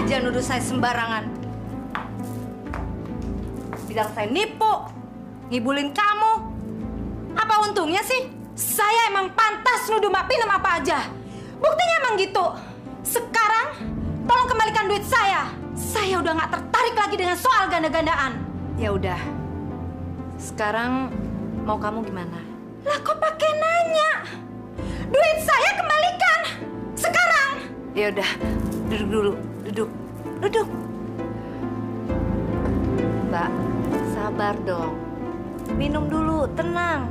aja nuduh saya sembarangan. Bilang saya nipu, ngibulin kamu. Apa untungnya sih? Saya emang pantas nuduh Mbak Pinem apa aja. Buktinya emang gitu. Sekarang, tolong kembalikan duit saya. Saya udah nggak tertarik lagi dengan soal ganda-gandaan. Ya udah. Sekarang mau kamu gimana? Lah kok pakai nanya? Duit saya kembalikan. Sekarang. Ya udah, duduk dulu. Duduk. Mbak, sabar dong. Minum dulu, tenang.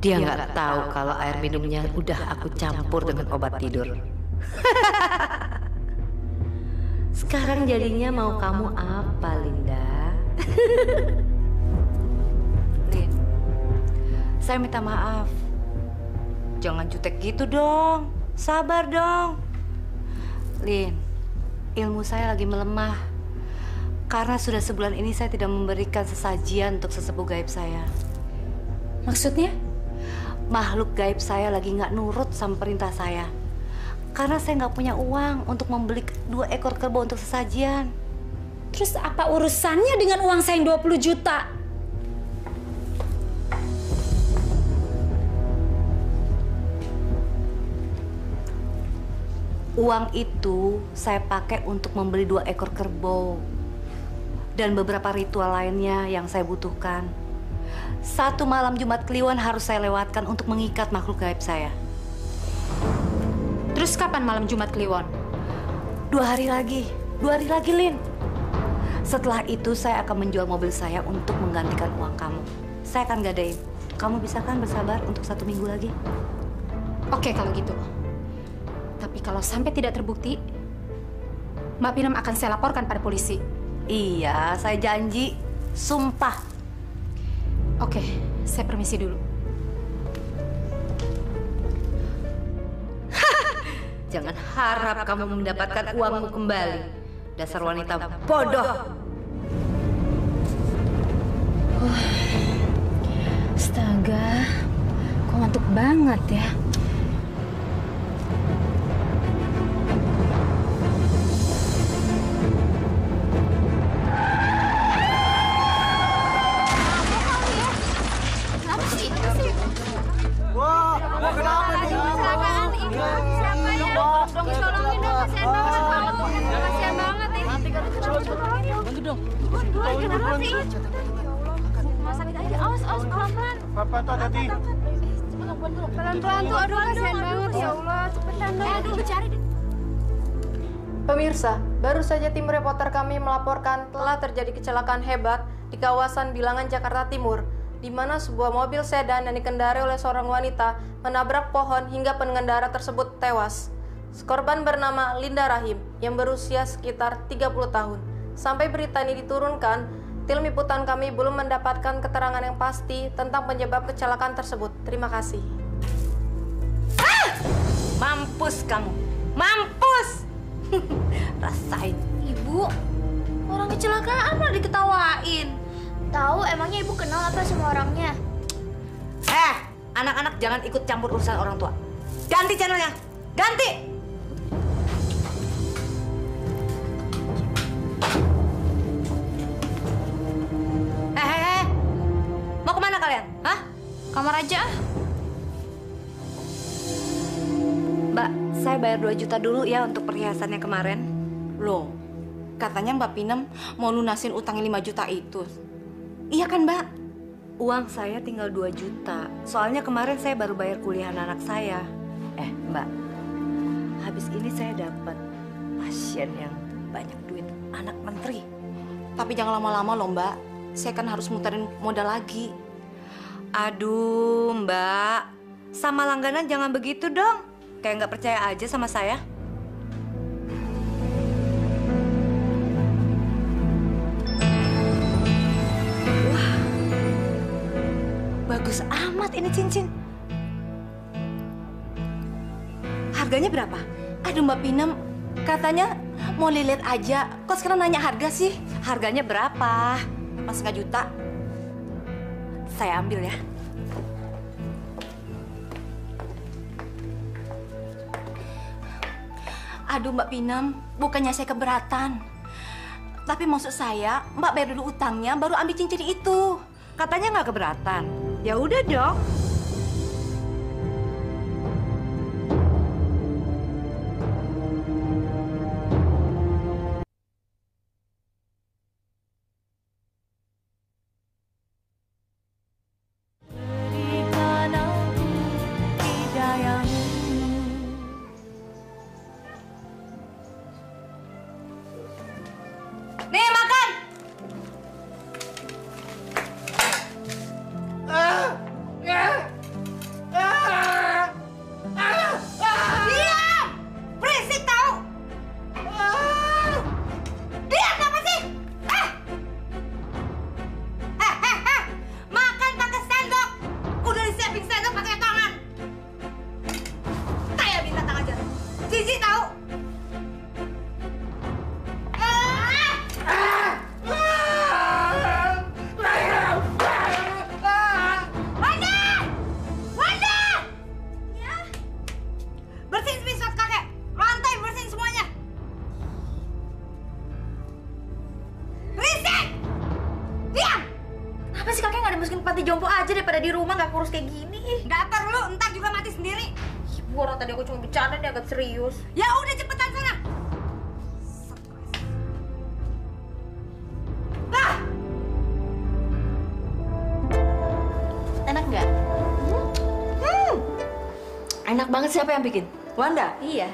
Dia nggak tahu kalau air minumnya udah aku campur dengan obat tidur. Sekarang jadinya mau kamu apa, Linda? Lin, saya minta maaf. Jangan jutek gitu dong. Sabar dong. Lin, ilmu saya lagi melemah. Karena sudah sebulan ini saya tidak memberikan sesajian untuk sesepuh gaib saya. Maksudnya? Makhluk gaib saya lagi nggak nurut sama perintah saya. Karena saya nggak punya uang untuk membeli 2 ekor kerbau untuk sesajian. Terus apa urusannya dengan uang saya yang 20 juta? Uang itu saya pakai untuk membeli 2 ekor kerbau. Dan beberapa ritual lainnya yang saya butuhkan. 1 malam Jumat Kliwon harus saya lewatkan untuk mengikat makhluk gaib saya. Terus kapan malam Jumat Kliwon? 2 hari lagi, Lin. Setelah itu saya akan menjual mobil saya untuk menggantikan uang kamu. Saya akan gadain. Kamu bisa kan bersabar untuk 1 minggu lagi? Oke kalau gitu. Tapi kalau sampai tidak terbukti, Mbak Pinem akan saya laporkan pada polisi. Iya, saya janji. Sumpah. Oke, saya permisi dulu. Jangan harap kamu mendapatkan uangmu kembali. Dasar wanita bodoh. Astaga, kok ngantuk banget ya. Papa tuh hati-hati. Pelan-pelan tuh, aduh kasihan banget ya Allah. Cepetan dong. Aduh, cari. Pemirsa, baru saja tim reporter kami melaporkan telah terjadi kecelakaan hebat di kawasan Bilangan, Jakarta Timur, di mana sebuah mobil sedan yang dikendarai oleh seorang wanita menabrak pohon hingga pengendara tersebut tewas. Korban bernama Linda Rahim yang berusia sekitar 30 tahun. Sampai berita ini diturunkan, tim liputan kami belum mendapatkan keterangan yang pasti tentang penyebab kecelakaan tersebut. Terima kasih. Mampus kamu. Mampus. Rasain. Ibu, orang kecelakaan malah diketawain. Tahu emangnya ibu kenal apa sama orangnya? Anak-anak jangan ikut campur urusan orang tua. Ganti channelnya. Ganti. Mau kemana kalian? Hah? Kamar aja. Mbak, saya bayar 2 juta dulu ya untuk perhiasannya kemarin. Loh, katanya Mbak Pinem mau lunasin utang 5 juta itu. Iya kan, Mbak? Uang saya tinggal 2 juta. Soalnya kemarin saya baru bayar kuliah anak saya. Mbak, habis ini saya dapat pasien yang banyak duit, anak menteri. Tapi jangan lama-lama loh, Mbak. Saya kan harus muterin modal lagi. Aduh, Mbak. Sama langganan jangan begitu dong. Kayak nggak percaya aja sama saya. Wah, bagus amat ini cincin. Harganya berapa? Aduh, Mbak Pinem, katanya mau lihat aja. Kok sekarang nanya harga sih? Harganya berapa? Pas 1 juta. Saya ambil ya. Aduh Mbak Pinem, bukannya saya keberatan. Tapi maksud saya, Mbak bayar dulu utangnya, baru ambil cincin itu. Katanya nggak keberatan. Ya udah dong. Nih, makan! Diam! Berisik tahu! Diam apa sih? Makan pakai sendok! Udah disiapin sendok pakai tangan! Kayak binatang aja! Jijik tahu! Bersihin sepatu kakek, lantai bersihin semuanya. Berisik! Diam! Kenapa sih kakek nggak dimasukin ke panti jompo aja daripada di rumah nggak kurus kayak gini? Nggak perlu, entar juga mati sendiri. Ibu, orang tadi aku cuma bercanda, dia agak serius. Ya udah cepetan sana. Lah! Enak nggak? Enak banget, siapa yang bikin? Wanda? Iya.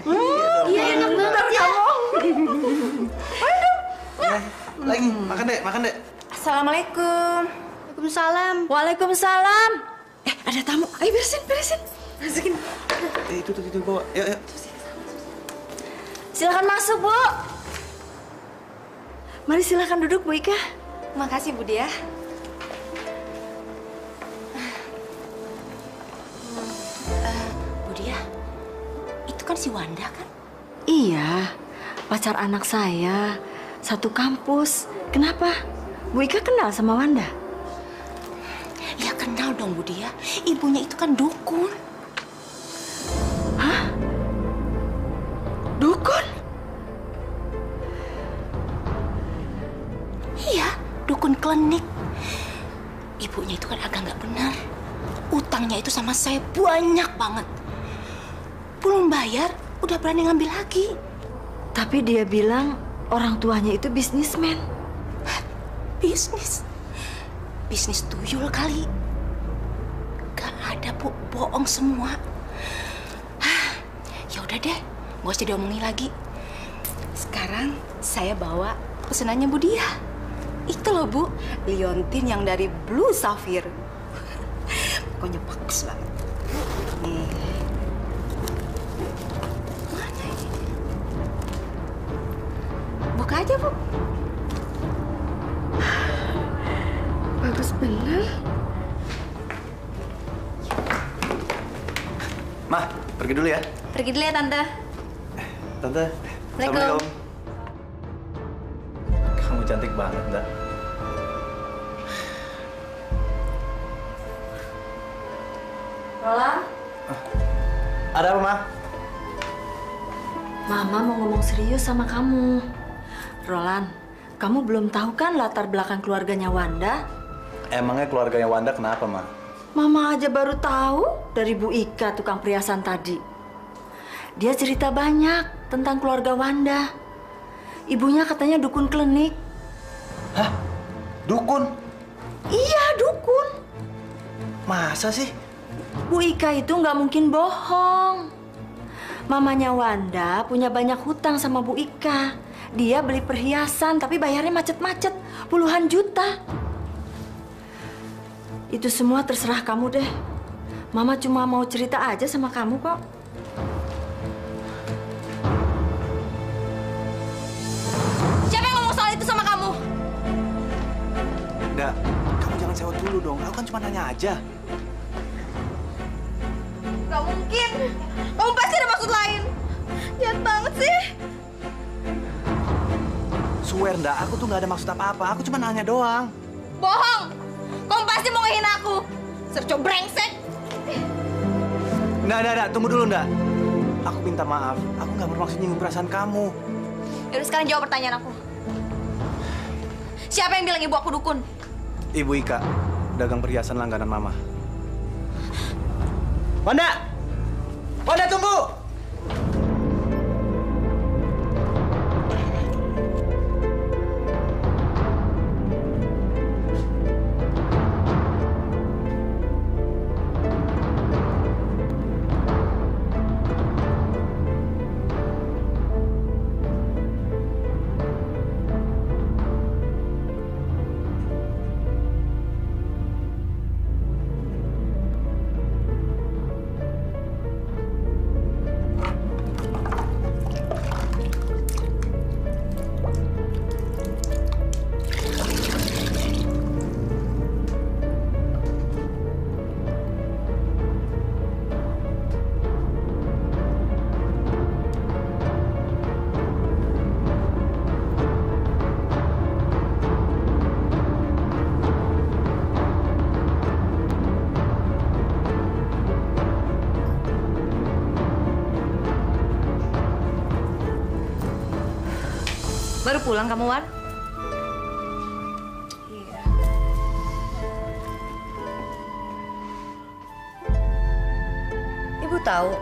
Iya, enak banget ya. Lagi, makan dek. Assalamualaikum. Waalaikumsalam. Waalaikumsalam. Ada tamu. Ayo beresin. Masukin. Itu bawa. Yuk. Silakan masuk, Bu. Mari silakan duduk, Bu Ika. Makasih Bu Dia. Bu Dia, itu kan si Wanda kan? Iya, pacar anak saya. Satu kampus. Kenapa? Bu Ika kenal sama Wanda? Ya kenal dong Bu Dia. Ibunya itu kan dukun. Hah? Dukun? Iya, dukun klinik. Ibunya itu kan agak nggak benar. Utangnya itu sama saya banyak banget. Belum bayar, udah berani ngambil lagi. Tapi dia bilang orang tuanya itu bisnismen. Bisnis? Bisnis tuyul kali. Gak ada, Bu. Bohong semua. Ya udah deh, nggak usah diomongin lagi. Sekarang saya bawa pesenannya Bu Dia. Itu loh Bu, liontin yang dari Blue Sapphire. Pokoknya bagus banget. Nih. Mana ini? Buka aja Bu. Bagus bener. Mah, pergi dulu ya. Pergi dulu ya, Tante. Tante. Assalamualaikum. Kamu cantik banget, Nda. Roland, Ada apa, Mah? Mama mau ngomong serius sama kamu. Roland, kamu belum tahu kan latar belakang keluarganya Wanda? Emangnya keluarganya Wanda kenapa, Mah? Mama aja baru tahu dari Bu Ika, tukang perhiasan tadi. Dia cerita banyak tentang keluarga Wanda. Ibunya katanya dukun klinik. Hah? Dukun? Iya, dukun. Masa sih? Bu Ika itu nggak mungkin bohong. Mamanya Wanda punya banyak hutang sama Bu Ika. Dia beli perhiasan tapi bayarnya macet-macet, puluhan juta. Itu semua terserah kamu deh. Mama cuma mau cerita aja sama kamu kok. Siapa yang ngomong soal itu sama kamu? Nda, kamu jangan sewot dulu dong. Aku kan cuma nanya aja. Gak mungkin. Kamu pasti ada maksud lain. Jahat banget sih. Swear, Nda, aku tuh nggak ada maksud apa-apa. Aku cuma nanya doang. Bohong. Kamu pasti mau ngehina aku. Serco brengsek. Nda, tunggu dulu, Nda. Aku minta maaf. Aku nggak bermaksud nyinggung perasaan kamu. Yaudah sekarang jawab pertanyaan aku. Siapa yang bilang ibu aku dukun? Ibu Ika, dagang perhiasan langganan Mama. Wanda! Wanda, tunggu! Baru pulang kamu, Wan? Iya. Ibu tahu,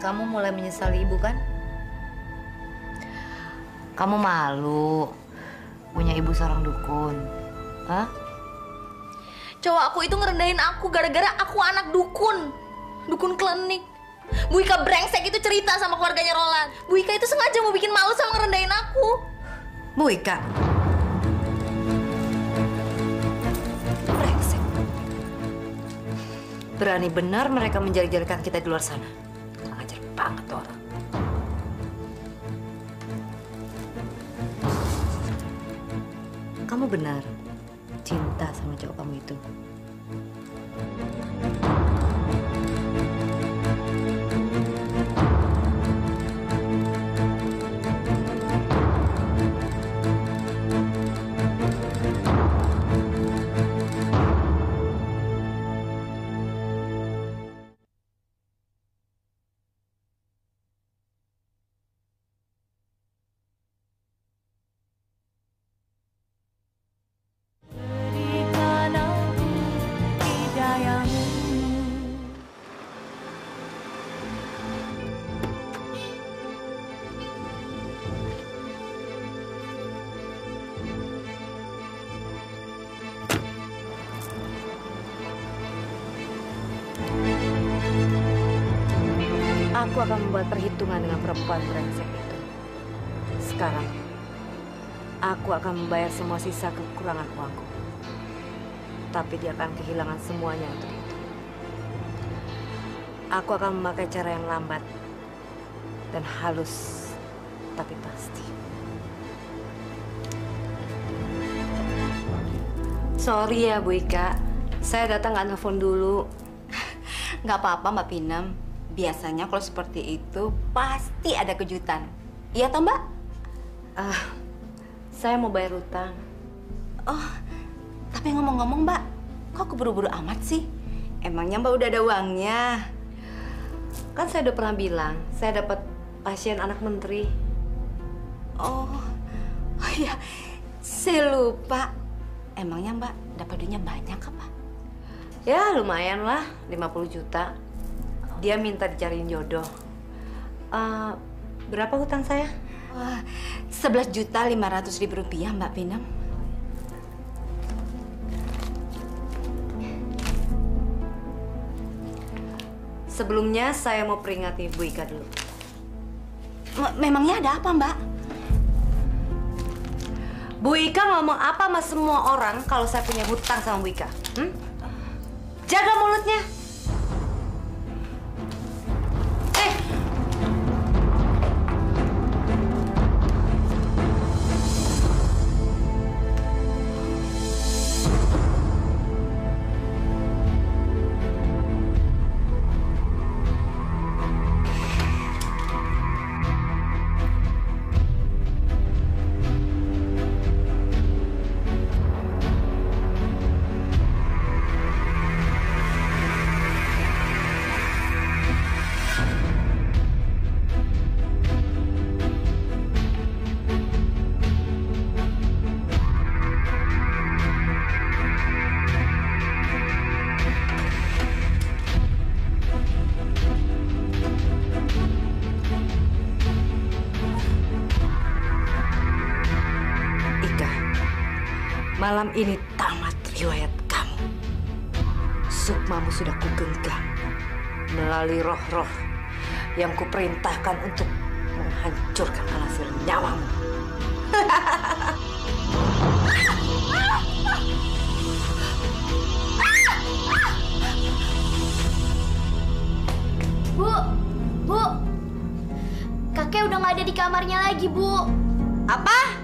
kamu mulai menyesali ibu kan? Kamu malu punya ibu seorang dukun. Hah? Cowok aku itu ngerendahin aku gara-gara aku anak dukun. Dukun klinik. Bu Ika brengsek itu cerita sama keluarganya Roland. Bu Ika itu sengaja mau bikin malu sama ngerendahin aku. Bu Ika. Brengsek. Berani benar mereka menjadi-jadikan kita di luar sana. Kurang ajar banget tuh orang. Kamu benar cinta sama cowok kamu itu. Aku akan membuat perhitungan dengan perempuan brengsek itu. Sekarang, aku akan membayar semua sisa kekurangan uangku. Tapi dia akan kehilangan semuanya untuk itu. Aku akan memakai cara yang lambat dan halus, tapi pasti. Sorry ya, Bu Ika. Saya datang nggak nelfon dulu. Nggak apa-apa, Mbak Pinem. Biasanya kalau seperti itu pasti ada kejutan. Iya toh, Mbak? Saya mau bayar utang. Oh, tapi ngomong-ngomong, Mbak, kok keburu-buru amat sih? Emangnya Mbak udah ada uangnya? Kan saya udah pernah bilang, saya dapat pasien anak menteri. Oh iya, saya lupa. Emangnya Mbak dapat duitnya banyak apa? Ya lumayan lah, 50 juta. Dia minta dicariin jodoh. Berapa hutang saya? 11.500.000 rupiah, Mbak Pinem. Sebelumnya saya mau peringati Bu Ika dulu. Memangnya ada apa, Mbak? Bu Ika ngomong apa sama semua orang kalau saya punya hutang sama Bu Ika? Jaga mulutnya. Malam ini tamat riwayat kamu. Sukmamu sudah kugenggam melalui roh-roh yang kuperintahkan untuk menghancurkan hasil nyawamu. Bu, kakek udah nggak ada di kamarnya lagi, Bu. Apa?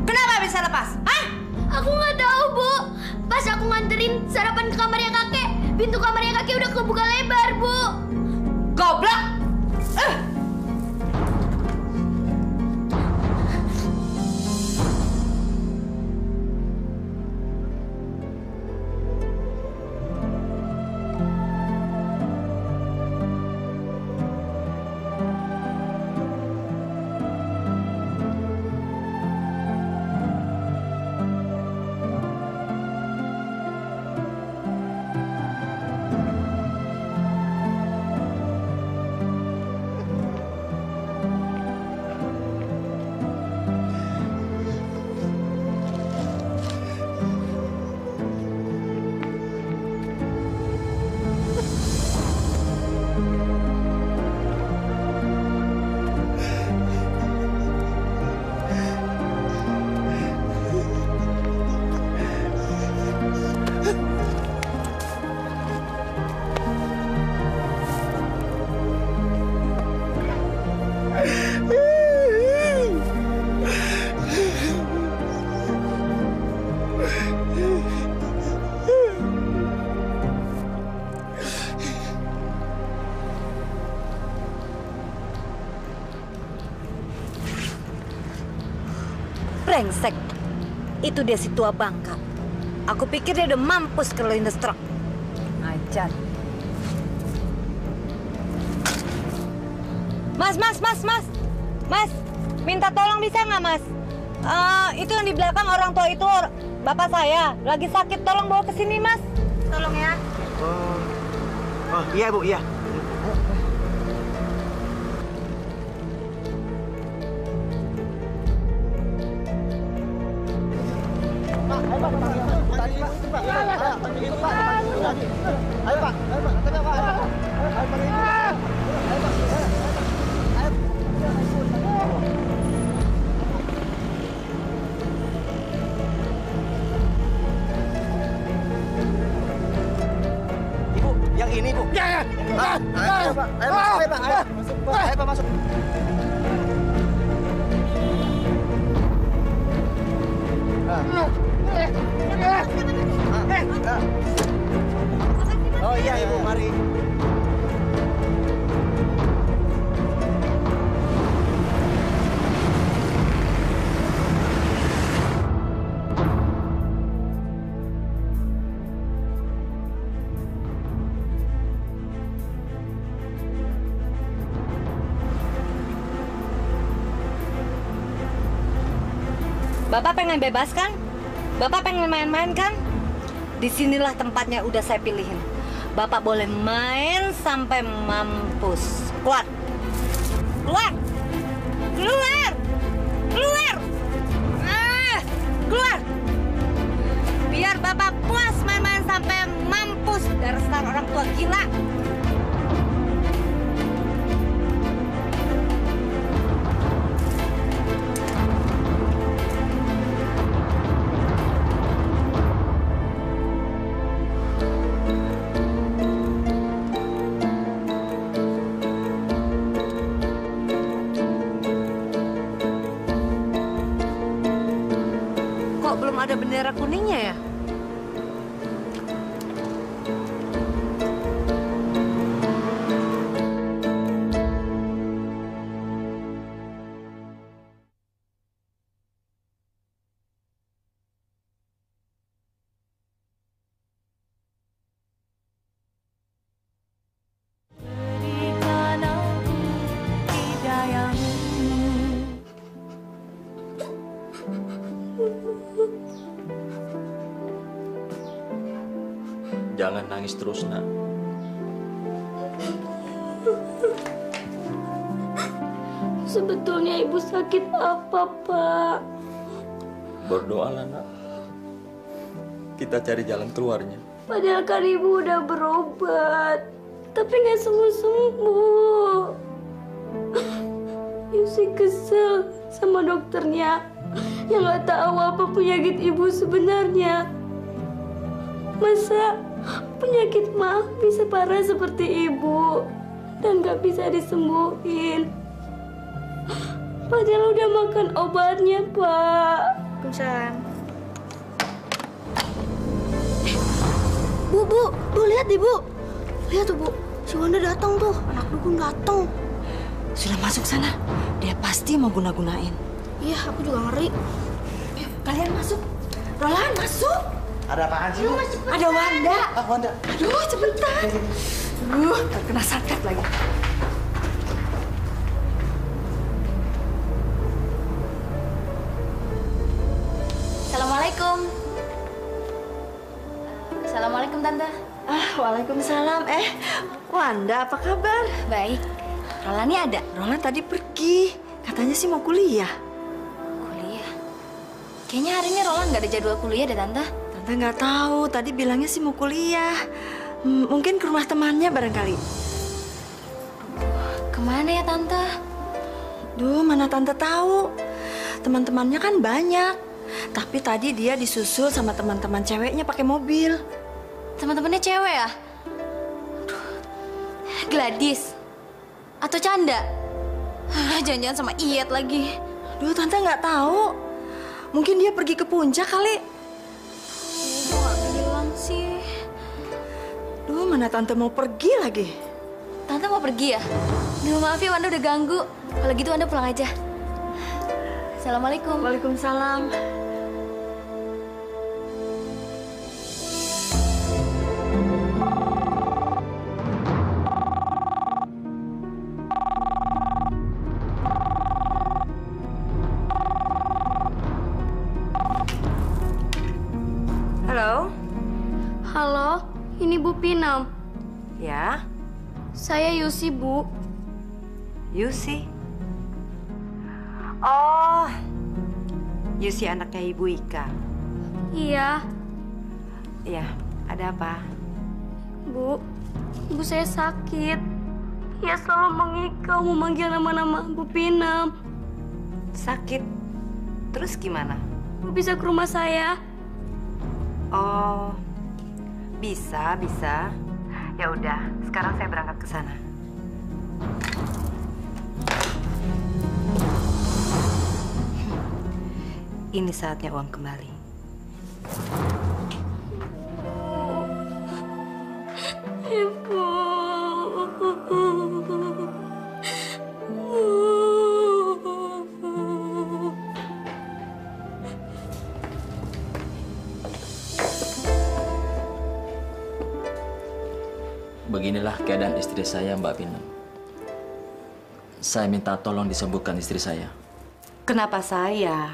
Kenapa bisa lepas? Hah? Aku nggak tahu, Bu. Pas aku nganterin sarapan ke kamarnya kakek, pintu kamarnya kakek udah kebuka lebar, Bu. Goblok! Brengsek. Itu dia si tua bangka. Aku pikir dia udah mampus ke lindes truk. Ajar. Mas. Mas, minta tolong bisa nggak, Mas? Itu yang di belakang orang tua itu bapak saya. Lagi sakit, tolong bawa ke sini, Mas. Tolong ya. Oh, iya, Bu, iya. Ibu, yang ini, Bu. Ya. Ayo, Pak. Ayo, Pak. Ayo, Pak, masuk. Oh iya, Ibu, mari. Bapak pengen bebas kan? Bapak pengen main-main kan? Disinilah tempatnya udah saya pilihin. Bapak boleh main sampai mampus. Keluar! Keluar! Keluar! Keluar! Keluar! Biar Bapak puas main-main sampai mampus. Dasar orang tua gila. Kok belum ada bendera kuningnya ya? Jangan nangis terus, Nak. Sebetulnya ibu sakit apa, Pak? Berdoalah nak. Kita cari jalan keluarnya. Padahal kan ibu udah berobat, tapi nggak sembuh-sembuh. Yusi kesel sama dokternya yang nggak tahu apa penyakit ibu sebenarnya. Masa penyakit mah bisa parah seperti ibu dan nggak bisa disembuhin. Padahal udah makan obatnya, Pak. Waalaikumsalam. Bu, lihat deh, Bu. Lihat tuh, Bu. Si Wanda datang tuh, anak dukun datang. Sudah masuk sana. Dia pasti mau guna-gunain. Iya, aku juga ngeri. Ayo, kalian masuk. Roland, masuk. Ada apaan sih? Bu? Ada Wanda. Ah, Wanda. Aduh, cepetan. Terkena santet lagi. Assalamualaikum. Assalamualaikum Tante. Waalaikumsalam. Wanda, apa kabar? Baik. Roland ada? Roland tadi pergi. Katanya sih mau kuliah. Kuliah? Kayaknya hari ini Roland nggak ada jadwal kuliah deh Tante. Tante nggak tahu. Tadi bilangnya sih mau kuliah. Mungkin ke rumah temannya barangkali. Kemana ya Tante? Duh, mana Tante tahu. Teman-temannya kan banyak. Tapi tadi dia disusul sama teman-teman ceweknya pakai mobil. Teman-temannya cewek ya? Aduh. Gladys? Atau Canda? Jangan-jangan sama Iyet lagi. Duh, Tante nggak tahu. Mungkin dia pergi ke puncak kali. Kok nggak bilang sih? Duh, mana Tante mau pergi lagi? Tante mau pergi ya? Duh, maaf ya Wanda udah ganggu. Kalau gitu Wanda pulang aja. Assalamualaikum. Waalaikumsalam. Halo? Halo, ini Bu Pinam. Ya, Saya Yusi, Bu. Yusi. Oh, Yusi anaknya Ibu Ika. Iya, Iya, ada apa? Bu. Ibu saya sakit. Ia selalu mengikau memanggil nama-nama Bu Pinam. Sakit. Terus gimana? Bu bisa ke rumah saya? Oh, bisa. Ya udah, sekarang saya berangkat ke sana. Ini saatnya uang kembali. Ibu. Beginilah keadaan istri saya, Mbak Pinam. Saya minta tolong disembuhkan istri saya. Kenapa saya?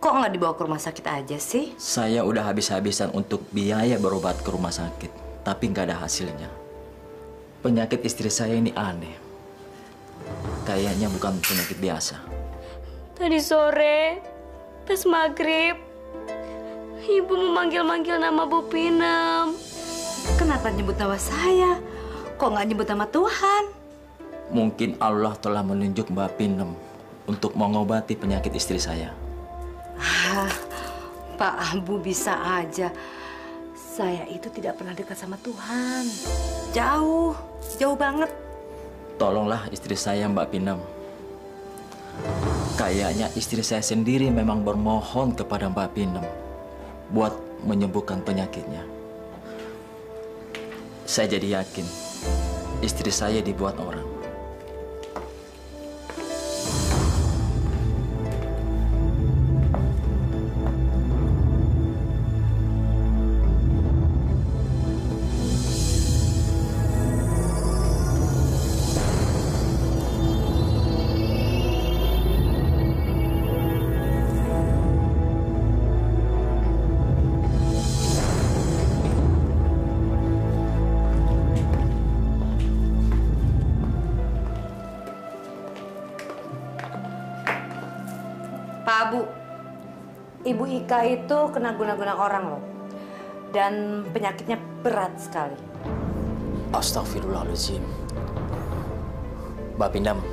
Kok nggak dibawa ke rumah sakit aja sih? Saya udah habis-habisan untuk biaya berobat ke rumah sakit, tapi nggak ada hasilnya. Penyakit istri saya ini aneh. Kayaknya bukan penyakit biasa. Tadi sore, pas maghrib, Ibu memanggil-manggil nama Bu Pinam. Kenapa nyebut nama saya? Kok nggak nyebut nama Tuhan? Mungkin Allah telah menunjuk Mbak Pinam untuk mengobati penyakit istri saya. Pak Ambu bisa aja. Saya itu tidak pernah dekat sama Tuhan. Jauh banget. Tolonglah istri saya, Mbak Pinam. Kayaknya istri saya sendiri memang bermohon kepada Mbak Pinam buat menyembuhkan penyakitnya. Saya jadi yakin istri saya dibuat orang. Bu, Ibu Ika itu kena guna-guna orang loh. Dan penyakitnya berat sekali. Astagfirullahaladzim. Mbak Pindam,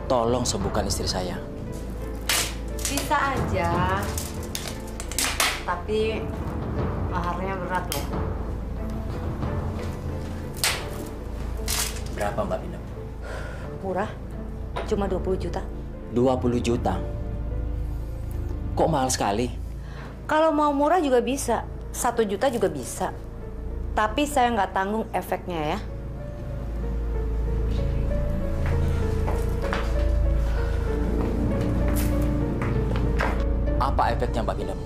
tolong sembuhkan istri saya. Bisa aja. Tapi maharnya berat loh. Berapa Mbak Pindam? Murah, cuma 20 juta. 20 juta? Kok mahal sekali? Kalau mau murah juga bisa, 1 juta juga bisa. Tapi saya nggak tanggung efeknya ya. Apa efeknya Mbak Pindam?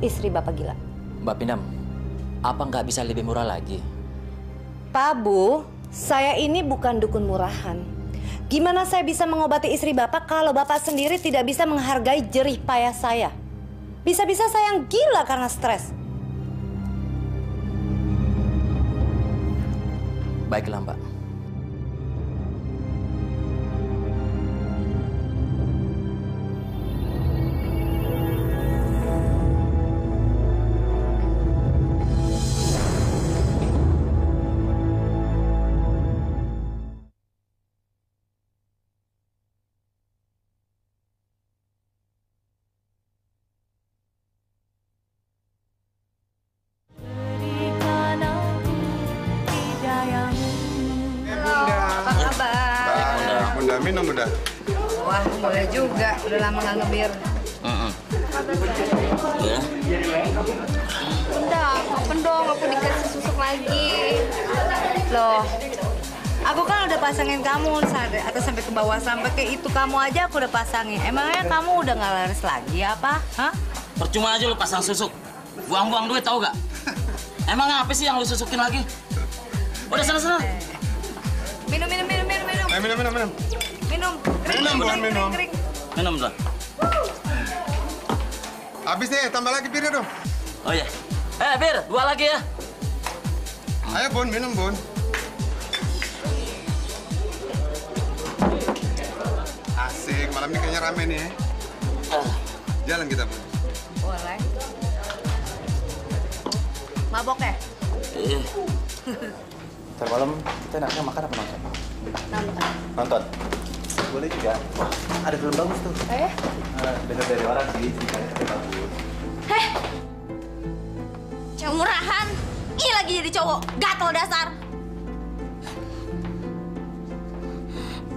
Istri Bapak gila. Mbak Pindam, apa nggak bisa lebih murah lagi? Pak Bu, saya ini bukan dukun murahan. Gimana saya bisa mengobati istri Bapak kalau Bapak sendiri tidak bisa menghargai jerih payah saya? Bisa-bisa saya yang gila karena stres. Baiklah Mbak. Minum udah. Wah, boleh juga. Udah lama nggak ngebir. Ya. Udah, kapan dong aku dikasih susuk lagi. Loh, aku kan udah pasangin kamu atau sampai ke bawah, sampai ke itu kamu aja aku udah pasangin. Emangnya kamu udah nggak laris lagi apa? Hah? Percuma aja lu pasang susuk. Buang-buang duit tau gak? Emang apa sih yang lu susukin lagi? Udah sana-sana. Minum. Minum. Minum. Kering. Minum dong. Habis deh, tambah lagi birnya dong. Oh iya. Bir, 2 lagi ya. Ayo Bun, minum Bun. Asik, malam ini kayaknya rame nih ya. Jalan kita Bun. Boleh. Mabok ya? Iya. Ntar malam kita enaknya makan apa nonton? Nonton. Boleh juga. Wah, ada film bagus tuh. Dengar dari orang sih, ceritanya tapi bagus. Cewek murahan. Ini lagi jadi cowok. Gatel dasar.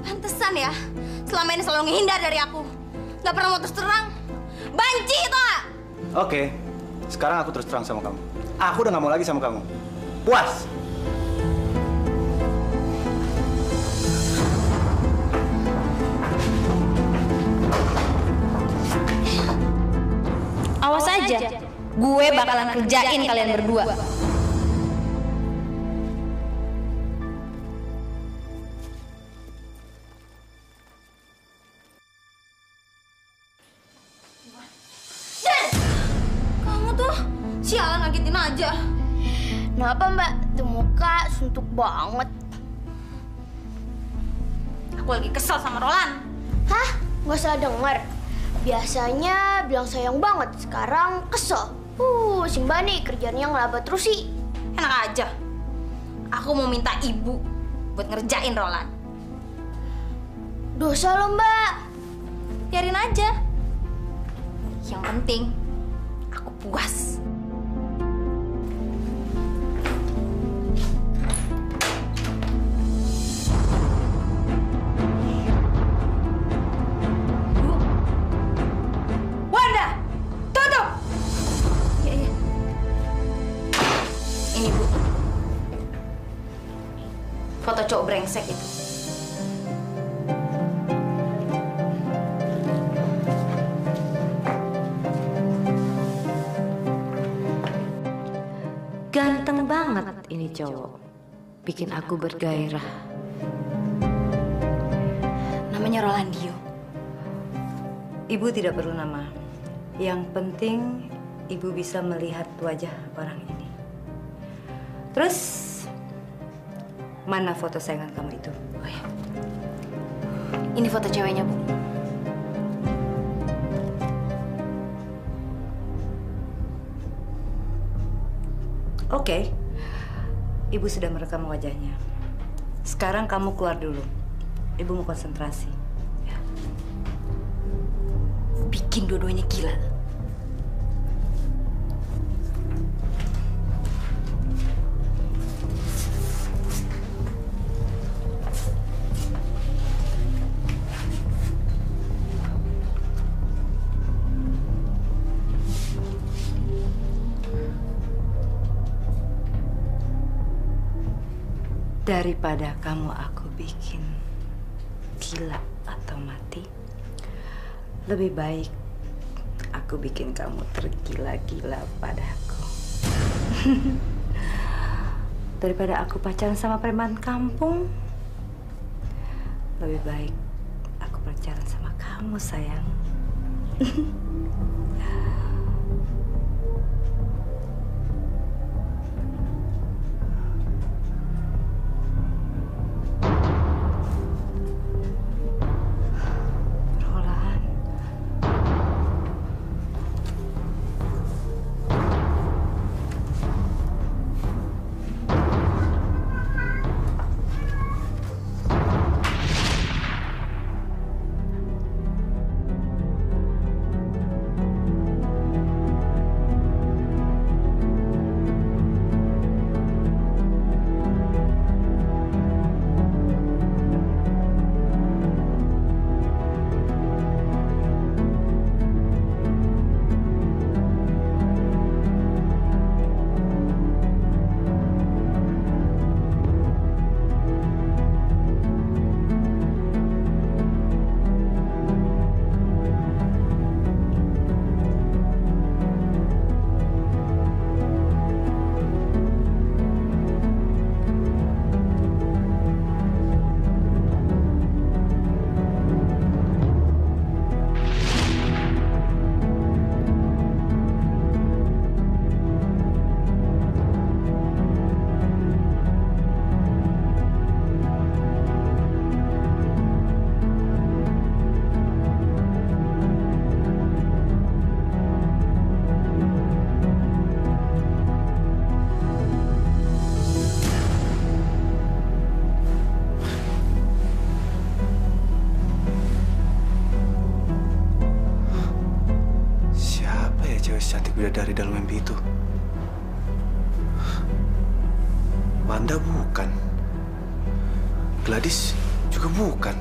Pantesan ya. Selama ini selalu ngehindar dari aku. Gak pernah mau terus terang. Banci itu gak? Oke, sekarang aku terus terang sama kamu. Aku udah gak mau lagi sama kamu. Puas! Awas aja, gue bakalan kerjain kalian berdua. Kamu tuh sialan ngagetin aja. Kenapa Mbak? Tuh muka suntuk banget. Aku lagi kesel sama Roland. Hah? Nggak usah denger. Biasanya bilang sayang banget, sekarang kesel. Si Mbak nih kerjanya ngelaba terus sih. Enak aja. Aku mau minta ibu buat ngerjain Roland. Dosa lo Mbak. Biarin aja. Yang penting aku puas. Foto cowok brengsek itu. Ganteng banget ini cowok. Bikin aku bergairah. Namanya Rolandio. Ibu tidak perlu nama. Yang penting ibu bisa melihat wajah orang ini. Terus mana foto sayangan kamu itu? Oh ya. Ini foto ceweknya, Bu. Oke. Ibu sudah merekam wajahnya. Sekarang kamu keluar dulu. Ibu mau konsentrasi. Ya. Bikin dua-duanya gila. Daripada kamu aku bikin gila atau mati, lebih baik aku bikin kamu tergila-gila padaku. Daripada aku pacaran sama preman kampung, lebih baik aku pacaran sama kamu, sayang. Dari dalam mimpi itu. Wanda bukan. Gladys juga bukan.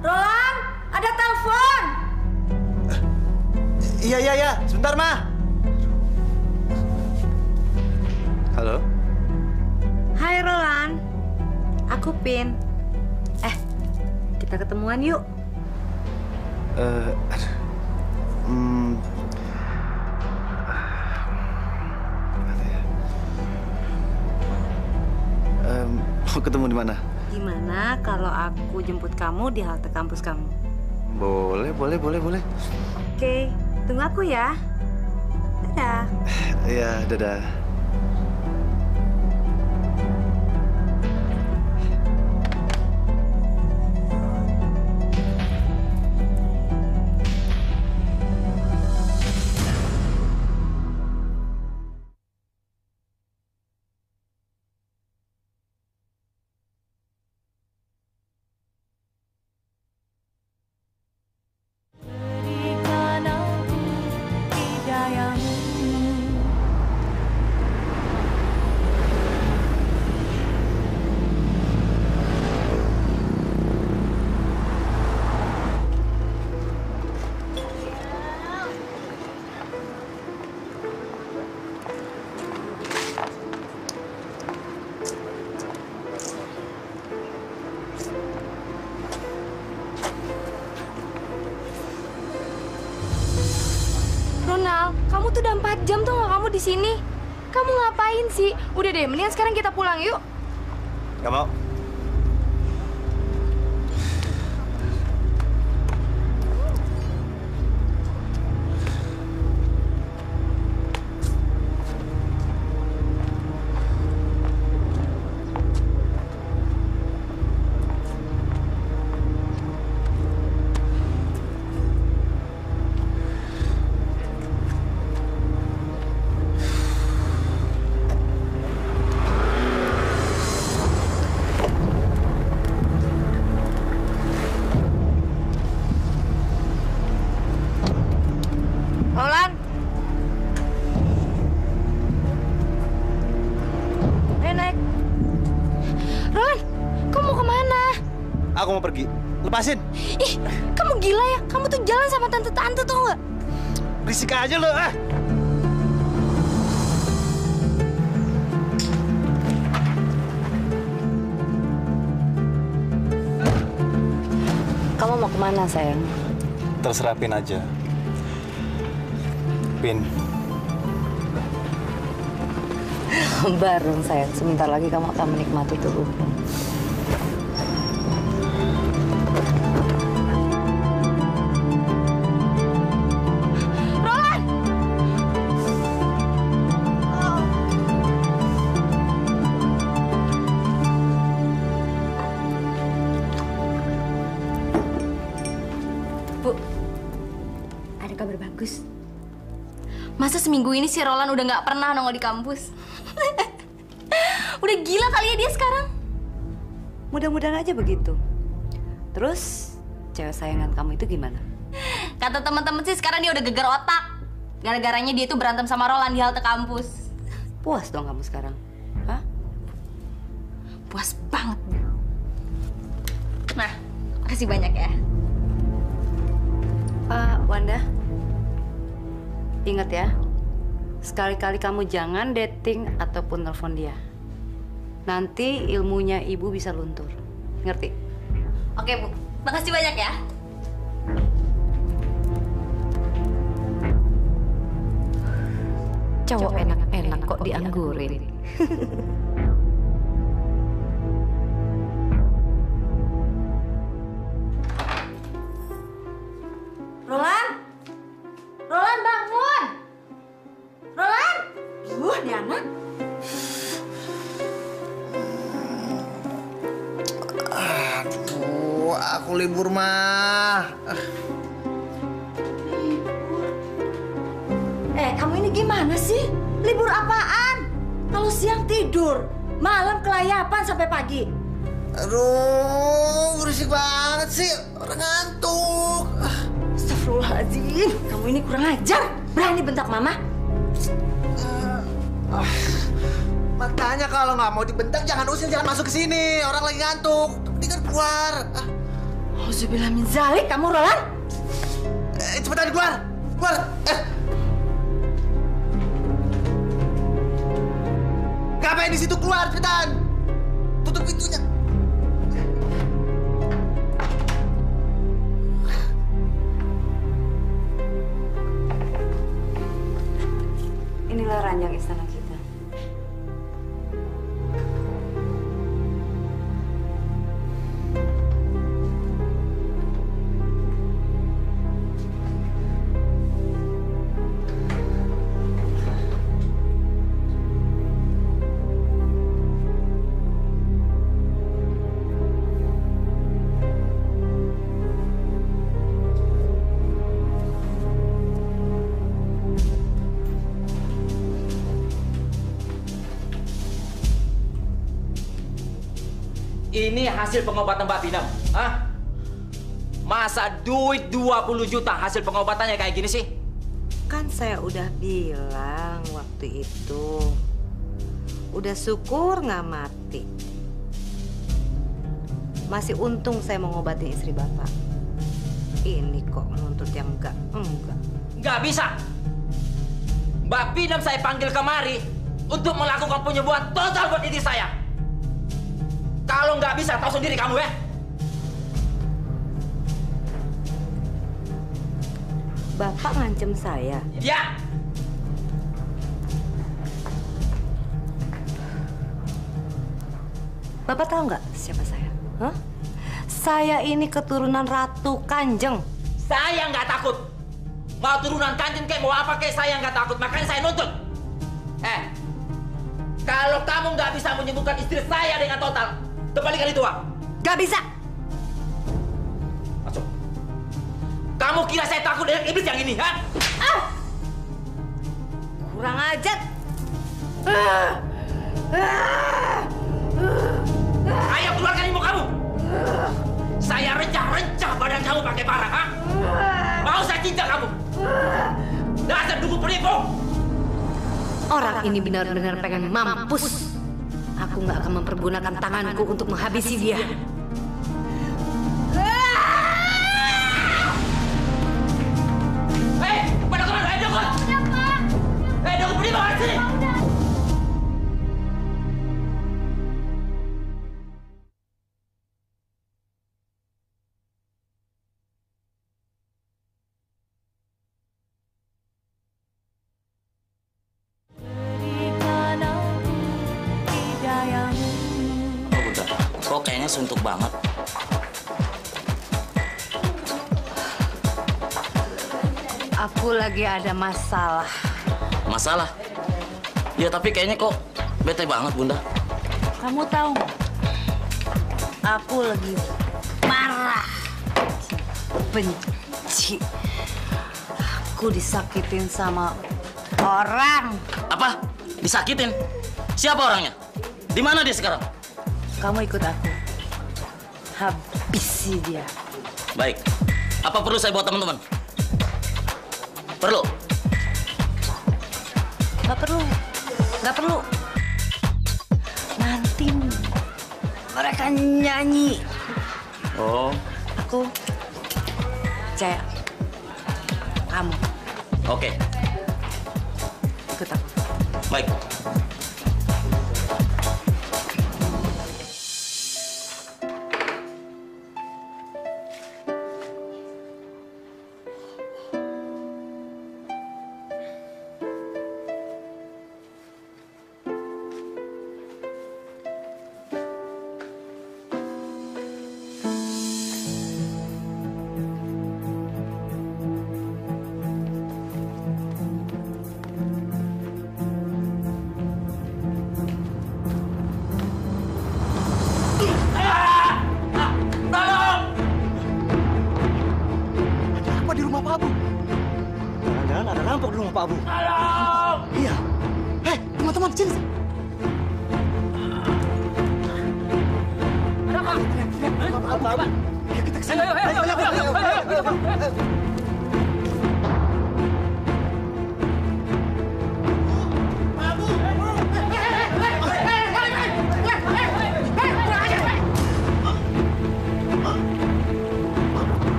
Roland, ada telepon. Iya. Sebentar, Ma. Halo? Hai, Roland. Aku Pin. Kita ketemuan yuk. Mau ketemu di mana? Gimana kalau aku jemput kamu di halte kampus kamu? Boleh. Oke, tunggu aku ya. Dadah. Iya, dadah. Kamu tuh udah 4 jam tuh nggak kamu di sini. Kamu ngapain sih? Udah deh, mendingan sekarang kita pulang yuk. Gak mau. Aku mau pergi. Lepasin. Ih, kamu gila ya? Kamu tuh jalan sama tante-tante tau nggak? Berisik aja lo, ah. Kamu mau kemana, sayang? Terserah Pin aja. Pin. Baru, sayang. Sebentar lagi kamu akan menikmati tubuhmu. Kabar bagus. Masa seminggu ini si Roland udah nggak pernah nongol di kampus? Udah gila kali ya dia sekarang. Mudah-mudahan aja begitu. Terus, cewek sayangan kamu itu gimana? Kata teman-teman sih sekarang dia udah geger otak. Gara-garanya dia tuh berantem sama Roland di halte kampus. Puas dong kamu sekarang? Hah? Puas banget. Nah, makasih banyak ya. Wanda. Ingat ya, sekali-kali kamu jangan dating ataupun nelfon dia. Nanti ilmunya ibu bisa luntur. Ngerti? Oke, Bu. Makasih banyak ya. Cowok enak-enak kok dianggurin. Roland! Roland, bangun! Roland! Dia anak. Aduh, aku libur mah. Kamu ini gimana sih? Libur apaan? Kalau siang tidur, malam kelayapan sampai pagi. Aduh, berisik banget sih. Orang ngantuk. Astagfirullahaladzim, kamu ini kurang ajar. Berani bentak mama? Makanya kalau nggak mau dibentak, jangan usil, jangan masuk ke sini. Orang lagi ngantuk. Mendingan keluar. Auzubillah min zalik, kamu Roland. Cepetan keluar. Keluar. Ngapain di situ, keluar cepetan. Tutup pintunya. Inilah ranjang istana kita. Ini hasil pengobatan Mbak Pinam. Hah? Masa duit 20 juta hasil pengobatannya kayak gini sih? Kan saya udah bilang waktu itu. Udah syukur nggak mati. Masih untung saya mengobati istri Bapak. Ini kok menuntut yang enggak. Nggak bisa. Mbak Pinam saya panggil kemari untuk melakukan penyembuhan total buat istri saya. Kalau nggak bisa, tahu sendiri kamu ya. Bapak ngancem saya. Ya. Bapak tahu nggak siapa saya? Hah? Saya ini keturunan Ratu Kanjeng. Saya nggak takut. Mau turunan Kanjeng kayak mau apa kayak saya nggak takut. Makanya saya nuntut. Kalau kamu nggak bisa menyembuhkan istri saya dengan total, kembalikan itu uang. Gak bisa. Masuk. Kamu kira saya takut dengan iblis yang ini, ha? Kurang ajar. Ayo keluarkan ilmu kamu. Saya rencah-rencah badan kamu pakai parang, ha? Mau saya cinta kamu. Dasar dukun penipu. Orang ini benar-benar pengen mampus. Aku nggak akan mempergunakan tanganku untuk menghabisi dia. Kayaknya suntuk banget. Aku lagi ada masalah. Masalah? Ya tapi kayaknya kok bete banget, Bunda. Kamu tahu nggak? Aku lagi marah, benci. Aku disakitin sama orang. Apa? Disakitin? Siapa orangnya? Di mana dia sekarang? Kamu ikut aku. Habisi dia. Baik. Apa perlu saya buat teman-teman? Perlu? Nggak perlu. Nggak perlu. Nanti mereka nyanyi. Oh. Aku percaya. Kamu. Oke. Ikut aku. Baik. Pak Abu. Tolong! Iya. Hei, teman-teman, sini. Pak Abu. Ayo kita kesana. Ayo.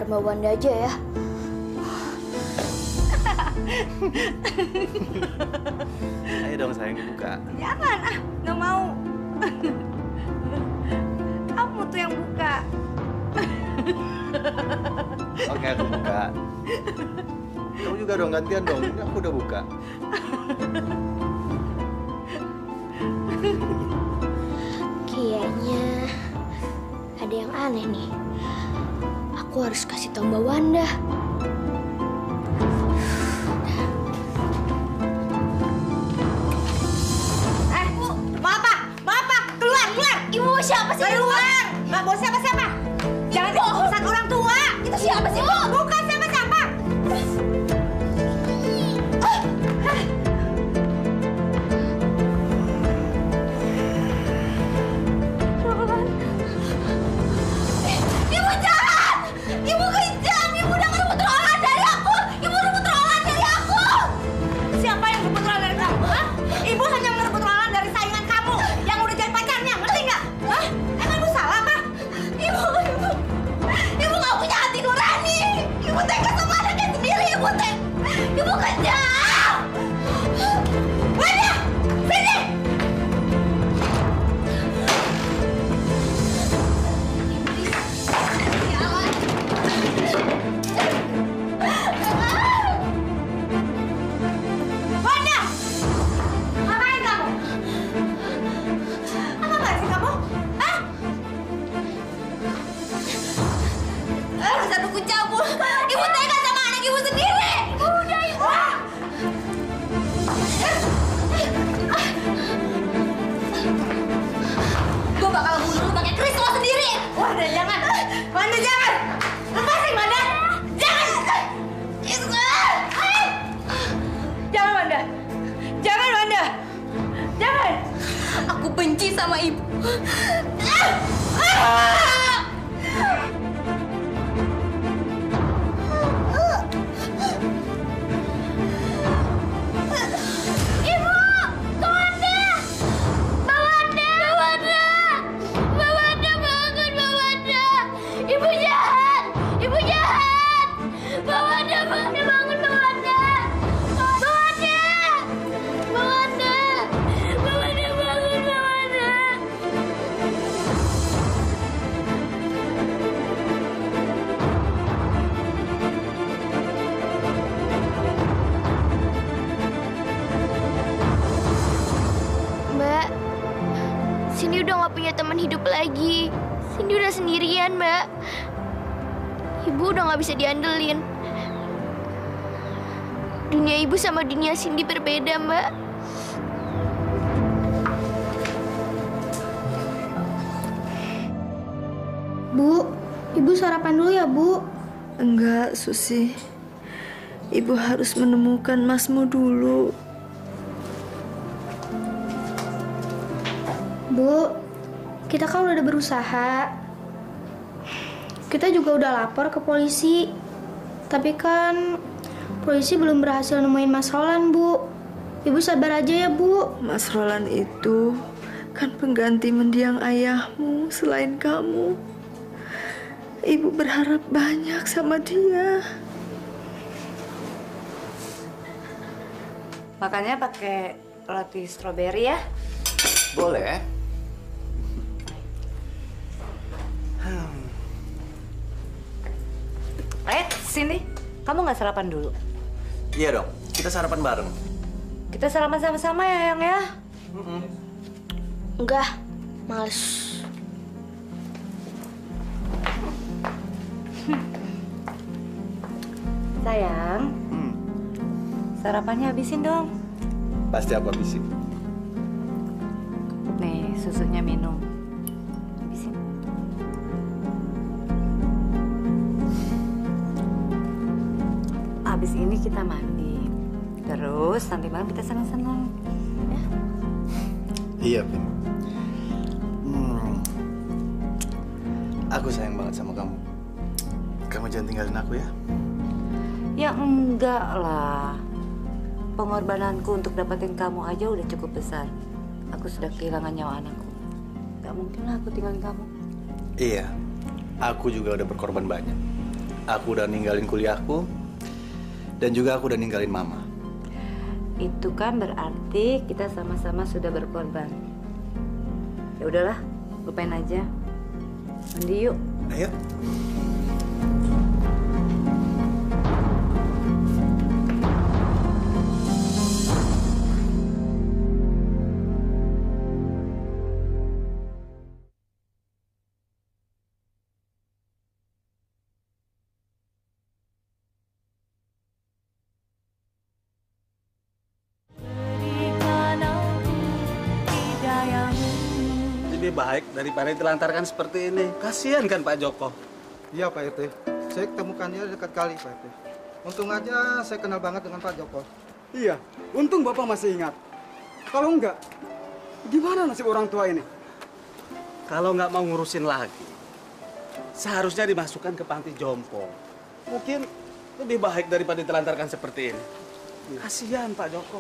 Mbak Wanda aja ya. Ayo dong sayang dibuka. Jangan nggak mau. Kamu tuh yang buka. Oke, aku buka. Kamu juga dong, gantian dong. Ini aku udah buka. Kayaknya ada yang aneh nih. Aku harus kasih tahu Mbak Wanda. Bu, mau apa? Mau apa? Keluar, keluar! Ibu siapa sih? Keluar! Nggak mau siapa-siapa. Jangan urusan orang tua. Itu siapa sih, Bu? Bukan siapa-siapa. Ibu jahat! Ibu kejam! Ibu udah ngerebut Roland dari aku! Ibu rebut Roland dari aku! Siapa yang rebut Roland dari kamu? Hah? Ibu hanya merebut Roland dari saingan kamu yang udah jadi pacarnya, ngerti nggak? Hah? Emang ibu salah apa? Ibu nggak punya hati nurani! Ibu tega sama anaknya sendiri, ibu kejam! Wanda! Sini! Wanda! Ngapain kamu? Apa sih kamu? Hah? Bisa dukun cabul. Ibu tega sama anak ibu sendiri. Udah, ibu. Gue bakal bunuh lu pakai keris lo sendiri. Wanda, jangan. Wanda, jangan. Lepasin, Wanda. Jangan. Jangan, Wanda. Jangan, Wanda. Jangan. Aku benci sama ibu. Ibu! Mbak Wanda! Mbak Wanda! Mbak Wanda! Mbak Wanda bangun, Mbak Wanda! Ibu jahat! Ibu jahat! Mbak Wanda bangun, Mbak Wanda! Mbak teman hidup lagi. Cindy udah sendirian, Mbak. Ibu udah nggak bisa diandelin. Dunia ibu sama dunia Cindy berbeda, Mbak. Bu, ibu sarapan dulu ya, Bu. Enggak, Susi. Ibu harus menemukan Masmu dulu. Bu, kita kan udah berusaha. Kita juga udah lapor ke polisi. Tapi kan polisi belum berhasil nemuin Mas Roland, Bu. Ibu sabar aja ya, Bu. Mas Roland itu kan pengganti mendiang ayahmu selain kamu. Ibu berharap banyak sama dia. Makannya pakai roti stroberi ya? Boleh. Cindy, kamu nggak sarapan dulu? Iya dong, kita sarapan bareng. Kita sarapan sama-sama ya, Yang ya? Enggak, males. Sayang, sarapannya habisin dong. Pasti aku habisin. Nih, susunya minum. Habisin. Habis ini kita mandi. Terus nanti malam kita senang-senang. Ya? Iya, Vin. Aku sayang banget sama kamu. Kamu jangan tinggalin aku ya. Ya enggak lah. Pengorbananku untuk dapetin kamu aja udah cukup besar. Aku sudah kehilangan nyawa anakku. Gak mungkin lah aku tinggalin kamu. Iya, aku juga udah berkorban banyak. Aku udah ninggalin kuliahku. Dan juga aku udah ninggalin mama. Itu kan berarti kita sama-sama sudah berkorban. Ya udahlah, lupain aja. Mandi yuk. Ayo. Lebih baik daripada ditelantarkan seperti ini. Kasihan kan Pak Joko? Iya Pak RT, saya ketemukannya dekat kali Pak RT. Untung aja saya kenal banget dengan Pak Joko. Iya, untung Bapak masih ingat. Kalau enggak, gimana nasib orang tua ini? Kalau nggak mau ngurusin lagi, seharusnya dimasukkan ke panti jompo. Mungkin lebih baik daripada ditelantarkan seperti ini. Kasihan Pak Joko.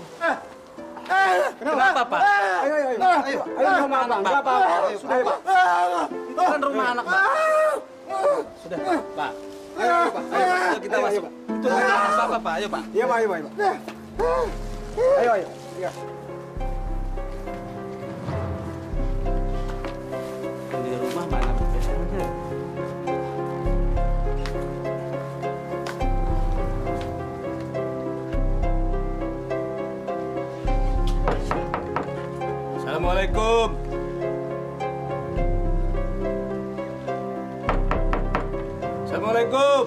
Kenapa Pak? Ayo, rumah anak Bapak. Sudah Pak. Itu kan rumah anak Pak. Sudah Pak. Ayo Pak. Ayo kita masuk. Itu rumah Bapak Pak. Ayo Pak. Iya Pak, ayo Pak. Ayo. Iya. Di rumah mana? Assalamualaikum. Assalamualaikum.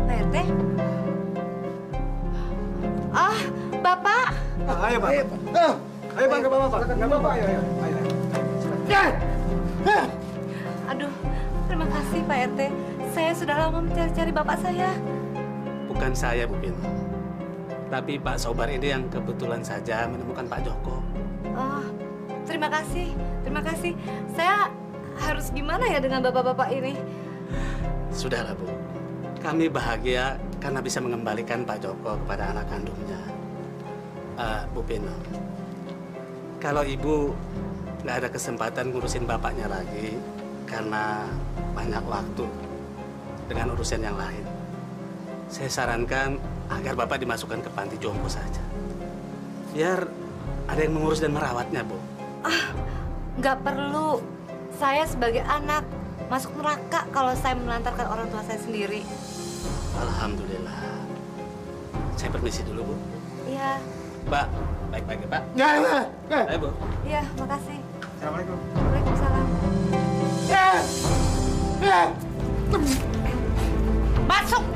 Pak RT? Ah, Bapak. Ayo Pak. Ayo Pak, ke Bapak. Nggak apa-apa, ayo. Aduh, terima kasih Pak RT. Saya sudah lama mencari-cari Bapak saya. Bukan saya, Bu Bin. Tapi Pak Sobar ini yang kebetulan saja menemukan Pak Joko. Oh, terima kasih. Terima kasih. Saya harus gimana ya dengan bapak-bapak ini? Sudahlah, Bu. Kami bahagia karena bisa mengembalikan Pak Joko kepada anak kandungnya. Bu Bin, kalau Ibu nggak ada kesempatan ngurusin bapaknya lagi karena banyak waktu dengan urusan yang lain, saya sarankan agar Bapak dimasukkan ke panti jompo saja. Biar ada yang mengurus dan merawatnya, Bu. Ah, nggak perlu. Saya sebagai anak masuk neraka kalau saya melantarkan orang tua saya sendiri. Alhamdulillah. Saya permisi dulu, Bu. Iya. Pak, baik-baik ya, Pak. Ya, Ayo, Bu. Iya, makasih. Assalamualaikum. Waalaikumsalam. Masuk.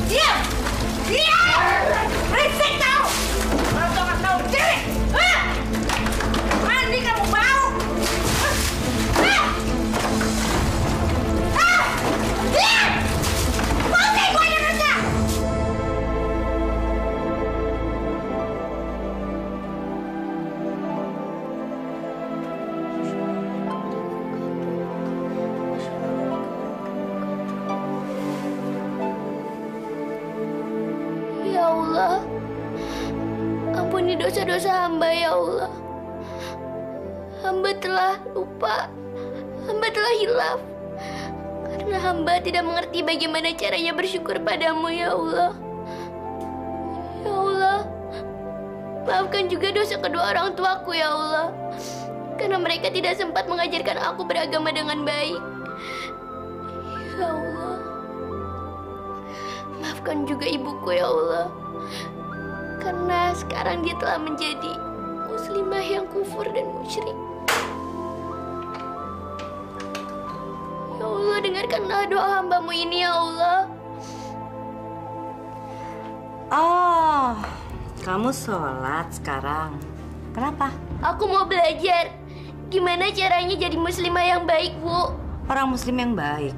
Diam! Diam! Berisik kau! Kalau nggak tahu diri! Mandi kamu bau! Diam! Putih gue yang kerja! Ya Allah, ampuni dosa-dosa hamba ya Allah. Hamba telah lupa, hamba telah hilaf. Karena hamba tidak mengerti bagaimana caranya bersyukur padamu ya Allah. Ya Allah, maafkan juga dosa kedua orang tuaku ya Allah. Karena mereka tidak sempat mengajarkan aku beragama dengan baik. Ya Allah, maafkan juga ibuku ya Allah. Karena sekarang dia telah menjadi muslimah yang kufur dan musyrik. Ya Allah, dengarkanlah doa hambamu ini ya Allah. Oh, kamu sholat sekarang. Kenapa? Aku mau belajar. Gimana caranya jadi muslimah yang baik, Bu? Orang muslim yang baik?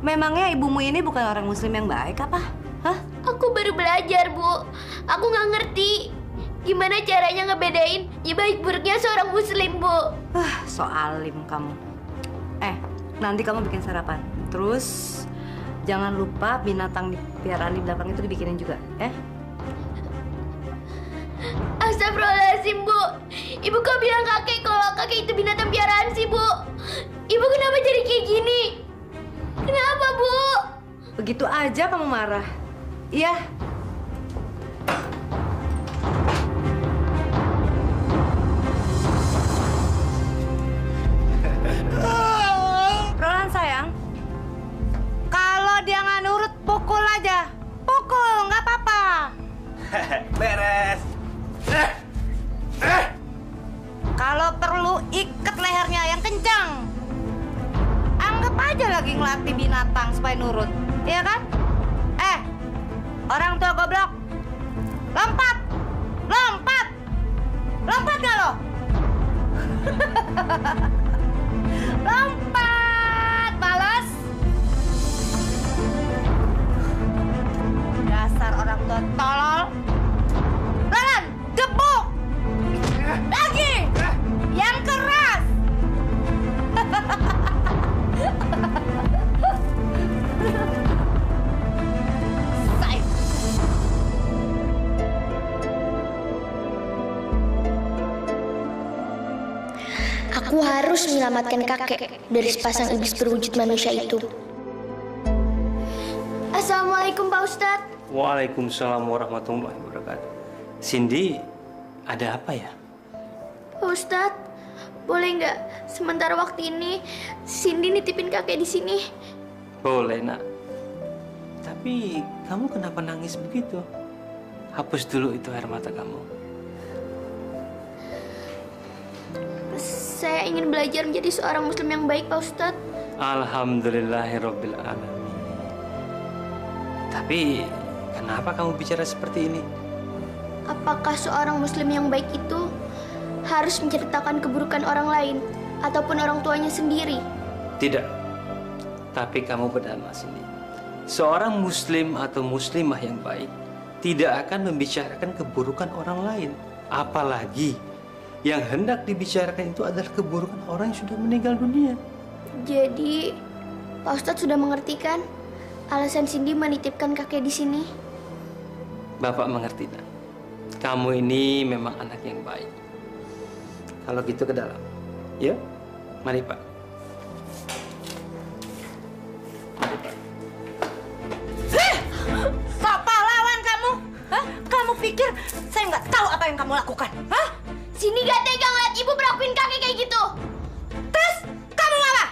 Memangnya ibumu ini bukan orang muslim yang baik apa? Hah? Aku baru belajar, Bu. Aku nggak ngerti. Gimana caranya ngebedain ya baik buruknya seorang muslim, Bu? So alim kamu. Nanti kamu bikin sarapan. Terus jangan lupa binatang di piaraan di belakang itu dibikinin juga, Astagfirullahaladzim, Bu. Ibu kok bilang kakek kalau kakek itu binatang piaraan sih, Bu? Ibu kenapa jadi kayak gini? Kenapa, Bu? Begitu aja kamu marah. Iya. Roland sayang, kalau dia nggak nurut, pukul aja. Pukul, nggak apa-apa. Beres. Kalau perlu ikat lehernya yang kencang. Anggap aja lagi ngelatih binatang supaya nurut, iya kan? Orang tua goblok, lompat, lompat, lompat nggak lo? Lompat, balas. Dasar orang tua tolol. Lalan, gebuk. Lagi, yang keras. Aku harus menyelamatkan kakek dari sepasang iblis berwujud manusia itu. Assalamualaikum, Pak Ustadz. Waalaikumsalam warahmatullahi wabarakatuh. Cindy, ada apa ya? Pak Ustadz, boleh nggak sementara waktu ini Cindy nitipin kakek di sini? Boleh, Nak. Tapi kamu kenapa nangis begitu? Hapus dulu itu air mata kamu. Saya ingin belajar menjadi seorang muslim yang baik, Pak Ustadz. Alhamdulillahirabbil alamin. Tapi kenapa kamu bicara seperti ini? Apakah seorang muslim yang baik itu harus menceritakan keburukan orang lain ataupun orang tuanya sendiri? Tidak. Tapi kamu benar, Mas Cindy. Seorang muslim atau muslimah yang baik tidak akan membicarakan keburukan orang lain. Apalagi yang hendak dibicarakan itu adalah keburukan orang yang sudah meninggal dunia. Jadi, Pak Ustadz sudah mengerti kan alasan Cindy menitipkan kakek di sini? Bapak mengerti, Nak. Kamu ini memang anak yang baik. Kalau gitu ke dalam. Ya, mari Pak. Mari Pak. Sok pahlawan kamu? Hah? Kamu pikir saya nggak tahu apa yang kamu lakukan? Hah? Cindy gak tega ngeliat ibu perlakuin kakek kayak gitu. Terus kamu apa?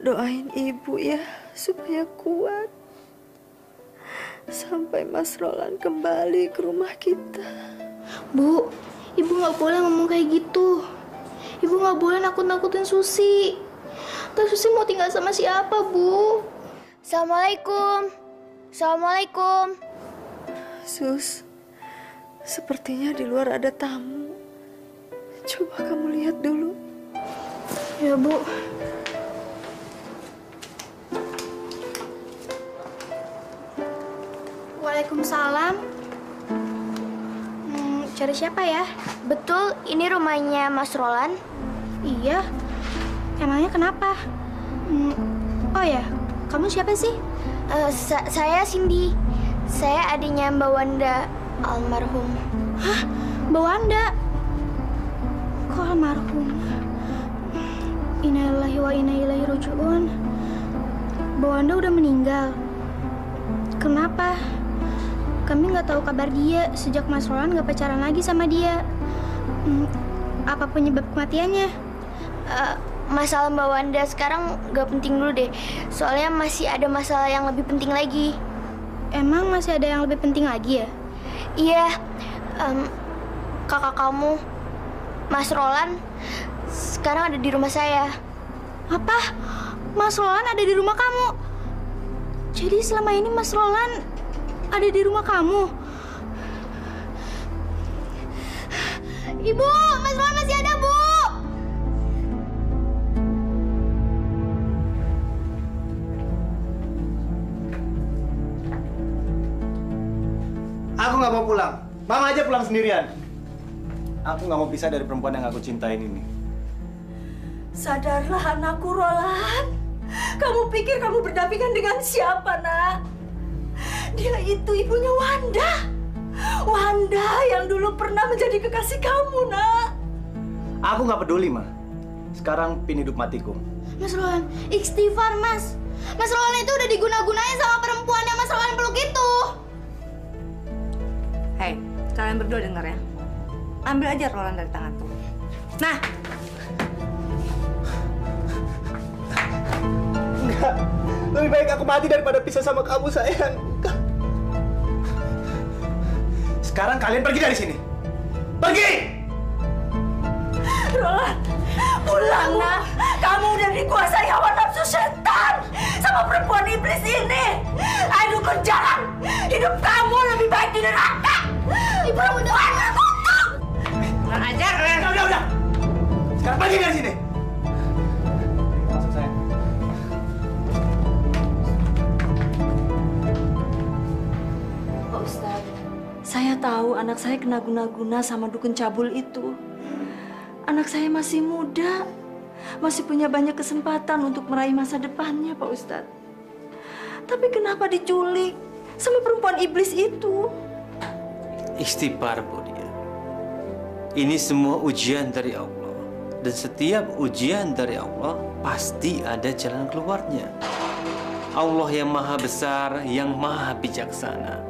Doain ibu ya, supaya kuat. Sampai Mas Roland kembali ke rumah kita. Bu, ibu nggak boleh ngomong kayak gitu. Ibu nggak boleh nakut-nakutin Susi. Terus Susi mau tinggal sama siapa, Bu? Assalamualaikum. Assalamualaikum. Sus, sepertinya di luar ada tamu. Coba kamu lihat dulu. Ya, Bu. Waalaikumsalam. Cari siapa ya? Betul, ini rumahnya Mas Roland? Iya. Emangnya kenapa? Oh ya, kamu siapa sih? Saya Cindy. Saya adiknya Mbak Wanda almarhum. Hah? Mbak Wanda? Kok almarhum? Innalillahi wa inna ilaihi raji'un. Mbak Wanda udah meninggal. Kenapa? Kami nggak tahu kabar dia sejak Mas Roland nggak pacaran lagi sama dia. Apa penyebab kematiannya? Masalah Mbak Wanda sekarang nggak penting dulu deh. Soalnya masih ada masalah yang lebih penting lagi. Emang masih ada yang lebih penting lagi ya? Iya, kakak kamu, Mas Roland, sekarang ada di rumah saya. Apa? Mas Roland ada di rumah kamu? Jadi selama ini Mas Roland ada di rumah kamu? Ibu, Mas Roland masih ada, Bu! Aku nggak mau pulang. Mama aja pulang sendirian. Aku nggak mau pisah dari perempuan yang aku cintain ini. Sadarlah anakku, Roland. Kamu pikir kamu berdampingan dengan siapa, nak? Dia itu ibunya Wanda. Wanda yang dulu pernah menjadi kekasih kamu, nak. Aku nggak peduli, Ma. Sekarang pin hidup matiku. Mas Roland, istighfar, Mas. Mas Roland itu udah diguna-gunain sama perempuan yang Mas Roland peluk itu. Hei, kalian berdua dengar ya. Ambil aja Roland dari tanganku. Nah. Enggak. Lebih baik aku mati daripada pisah sama kamu, sayang. Enggak. Sekarang kalian pergi dari sini. Pergi! Roland, pulang, nak. Kamu udah dikuasai hawa nafsu setan sama perempuan iblis ini. Ayo dukun jalan. Hidup kamu lebih baik di neraka. Ibu udah kutuk. Kurang ajar. Udah. Sekarang pergi dari sini. Masuk, sayang. Pak Ustadz, saya tahu anak saya kena guna-guna sama dukun cabul itu. Anak saya masih muda, masih punya banyak kesempatan untuk meraih masa depannya, Pak Ustadz. Tapi kenapa diculik sama perempuan iblis itu? Istighfar, Bu Dia. Ini semua ujian dari Allah. Dan setiap ujian dari Allah pasti ada jalan keluarnya. Allah yang maha besar, yang maha bijaksana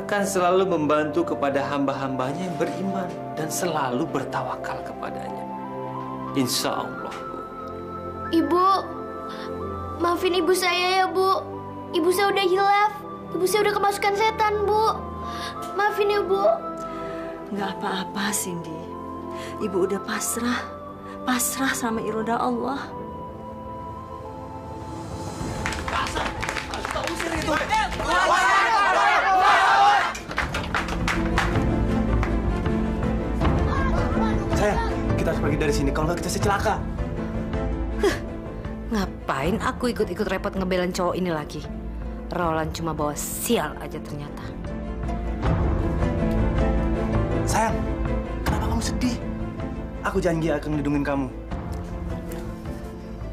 akan selalu membantu kepada hamba-hambanya yang beriman dan selalu bertawakal kepadanya. Insya Allah, Bu. Ibu, maafin ibu saya ya, Bu. Ibu saya udah hilaf. Ibu saya udah kemasukan setan, Bu. Maafin ya, Bu. Nggak apa-apa, Cindy. Ibu udah pasrah sama iroda Allah. Sayang, kita harus pergi dari sini. Kalau nggak kita celaka. Ngapain aku ikut-ikut repot ngebelain cowok ini lagi? Roland cuma bawa sial aja ternyata. Sayang, kenapa kamu sedih? Aku janji akan melindungi kamu.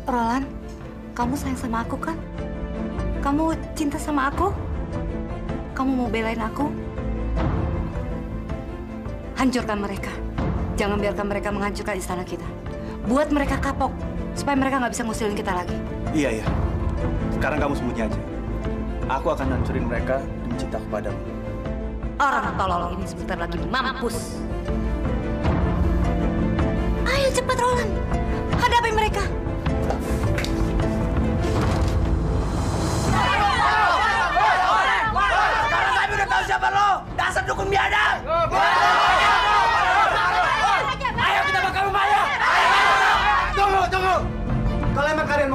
Roland, kamu sayang sama aku kan? Kamu cinta sama aku? Kamu mau belain aku? Hancurkan mereka. Jangan biarkan mereka menghancurkan istana kita. Buat mereka kapok, supaya mereka nggak bisa ngusilin kita lagi. Iya. Sekarang kamu sembunyi aja. Aku akan hancurin mereka demi cinta kepadamu. Orang tolol ini sebentar lagi mampus. Ayo cepat Roland, hadapi mereka.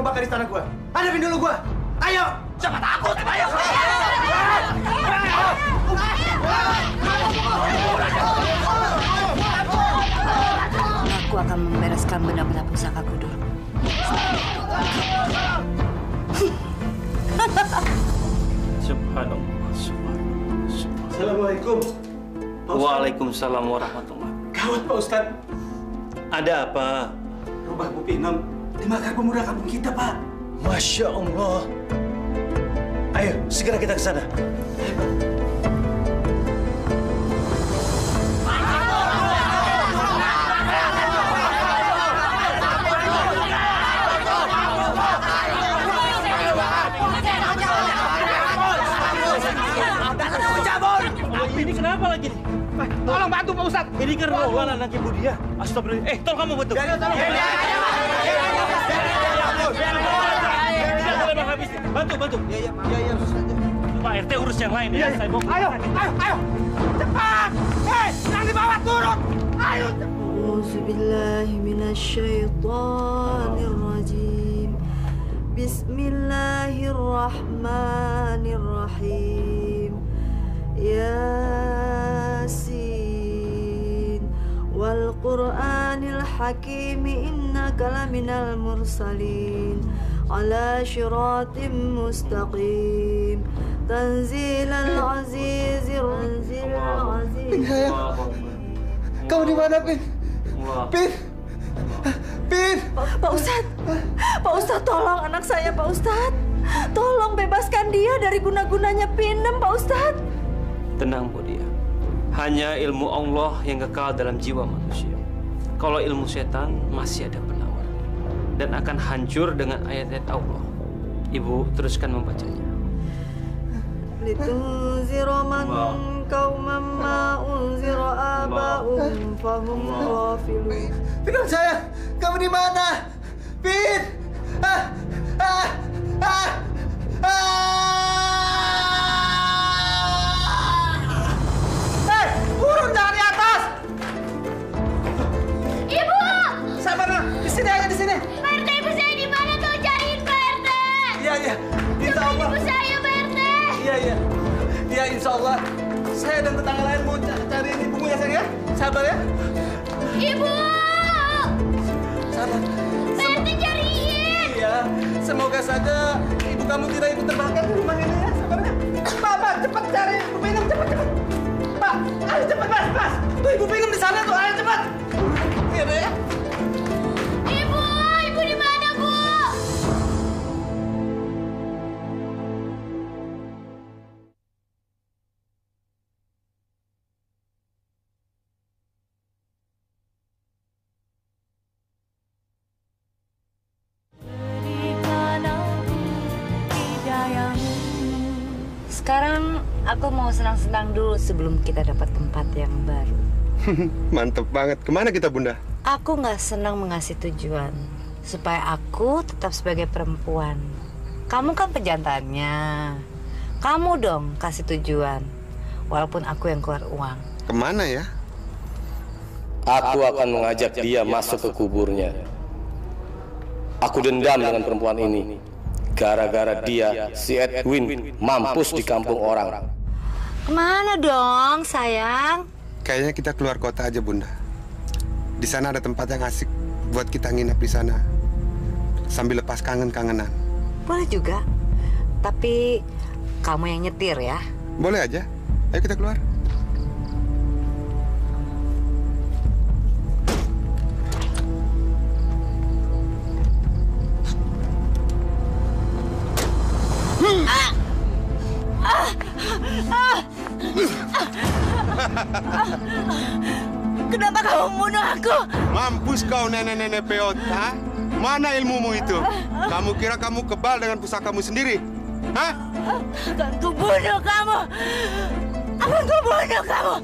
ngebakar istana gua. Hadapin dulu gua. Ayo. Siapa takut? Ayo. Aku akan membereskan benda-benda pusakaku dulu. Subhanallah. Assalamualaikum. Waalaikumsalam warahmatullahi. Gawat Pak Ustadz. Ada apa? Rumah Bu Pinam dimakar pemuda kampung kita, Pak. Masya Allah. Ayo, segera kita ke sana. Ini kenapa lagi nih? Tolong bantu Pak Ustadz. Ini kan Roland anak ibu dia. Astagfirullah. Tolong kamu bantu. Tidak boleh menghabis. Bantu. Iya, Pak RT urus yang lain ya. Saya mau. Ayo. Cepat. Yang di bawah turun. Ayo. Auzubillahi minasyaitonirrajim. Bismillahirrahmanirrahim. Yasin wal Qur'anil Hakim innaka laminal mursalin ala syiratim mustaqim tanzilal azizir Pin, kamu di mana, Pin? Pin! Pak Ustadz, tolong anak saya, Pak Ustadz. Tolong bebaskan dia dari guna-gunanya Pinem, Pak Ustadz. Tenang, Bu dia. Hanya ilmu Allah yang kekal dalam jiwa manusia. Kalau ilmu setan masih ada penawar dan akan hancur dengan ayat-ayat Allah. Ibu teruskan membacanya. Litunzira man qauman ma unzira aba'um fahum ghafilun. Pin saya, kamu di mana? Pin! Turun jangan di atas. Ibu! Sabar, di sini aja di sini. Pak RT, ibu saya di mana? Tuh cariin Pak RT. Iya. Insya Allah. Ibu saya Pak RT. Iya. Iya, insya Allah. Saya dan tetangga lain mau cariin ibumu ya, sayang ya. Sabar ya. Ibu! Sabar. Pak RT cariin. Iya. Semoga saja ibu kamu tidak ikut terbakar di rumah ini ya. Sabar ya. Pak, cepat cari ibu Pinam, cepat. Pak, ayo cepat, Mas. Tuh ibu Pinam di sana tuh, ayo cepat. Iya, Dek ya. Ibu di mana, Bu? Sekarang aku mau senang-senang dulu sebelum kita dapat tempat yang baru. Mantep banget. Kemana kita, Bunda? Aku nggak senang mengasih tujuan supaya aku tetap sebagai perempuan. Kamu kan pejantannya. Kamu dong kasih tujuan, walaupun aku yang keluar uang. Kemana ya? Aku akan mengajak dia masuk ke kuburnya. Aku dendam dengan perempuan ini. Gara-gara dia, si Edwin mampus di kampung orang. Kemana dong, sayang? Kayaknya kita keluar kota aja, Bunda. Di sana ada tempat yang asik buat kita nginep di sana. Sambil lepas kangen-kangenan. Boleh juga. Tapi kamu yang nyetir ya. Boleh aja. Ayo kita keluar. Kenapa kamu membunuh aku? Mampus kau nenek-nenek peot, ha? Mana ilmumu itu? Kamu kira kamu kebal dengan pusakamu sendiri? Hah? Akan kubunuh kamu! Akan kubunuh kamu!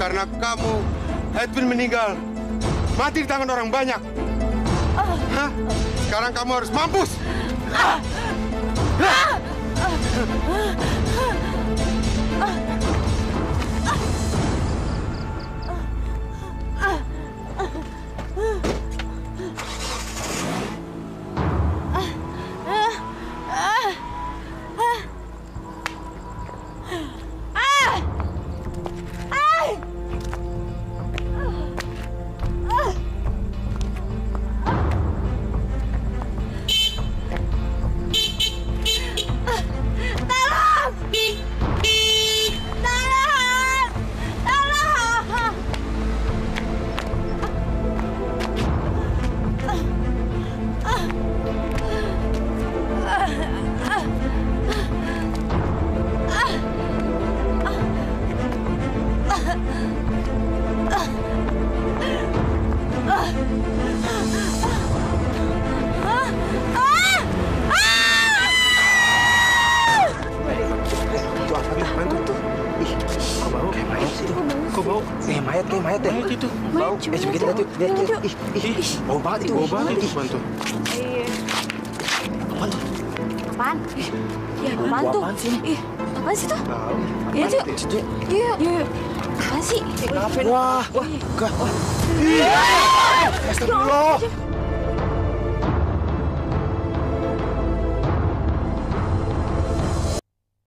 Karena kamu, Edwin meninggal. Mati di tangan orang banyak. Hah? Sekarang kamu harus mampus! Mayat ya? Mayat itu. Bau. Coba kita lihat yuk. Lihat. Ih, bau banget itu. Bau banget itu. Bantu. Bantu. Apaan? Ya, apaan tuh? Ih, apaan sih tuh? Iya, Cuk. Iya. Apaan sih? Wah. Astagfirullah.